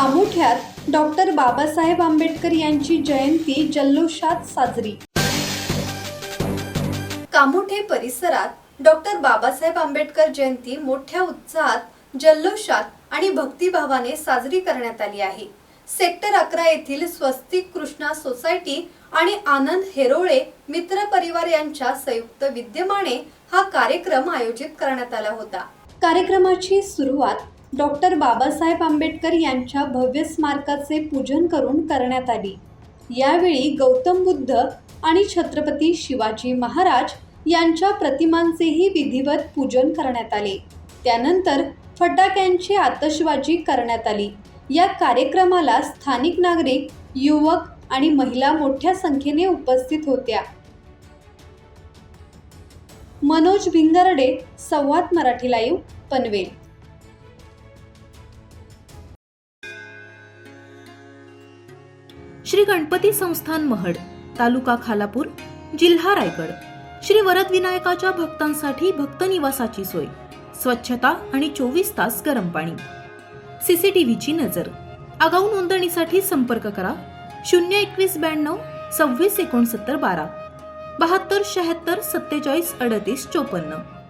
कामोठ्यात doctor Babasaheb Ambedkar यांची जयंती जल्लोषात साजरी। कामोठे परिसरात डॉक्टर बाबासाहेब आंबेडकर जयंती मोठ्या उत्साहात, जल्लोषात आणि भक्तिभावाने साजरी करण्यात आली आहे। सेक्टर 11 येथील स्वस्तिक कृष्णा सोसायटी आणि आनंद हेरोळे मित्र परिवार यांच्या संयुक्त विद्यमाने हा कार्यक्रम आयोजित करण्यात आला होता। कार्यक्रमाची सुरुवात डॉक्टर बाबासाहेब आंबेडकर यांच्या भव्य स्मारकाचे पूजन करून करण्यात आली। यावेळी गौतम बुद्ध आणि छत्रपती शिवाजी महाराज यांच्या प्रतिमांचेही विधिवत पूजन करण्यात आले। त्यानंतर फटाक्यांची आतषबाजी करण्यात आली। या कार्यक्रमाला स्थानिक नागरिक, युवक आणि महिला मोठ्या संख्येने उपस्थित होत्या। मनोज भिंगरडे, संवाद मराठी लाईव्ह, पनवेल। श्री गणपती संस्थान महड, तालुका खालापूर, जिल्हा रायगड। श्री वरद विनायकाच्या भक्तांसाठी भक्त निवासाची सोय, स्वच्छता आणि 24 तास गरम पाणी, सीसीटीव्हीची नजर। आगाऊ नोंदणीसाठी संपर्क करा 02192 26 69 12 72 76 47 38 54।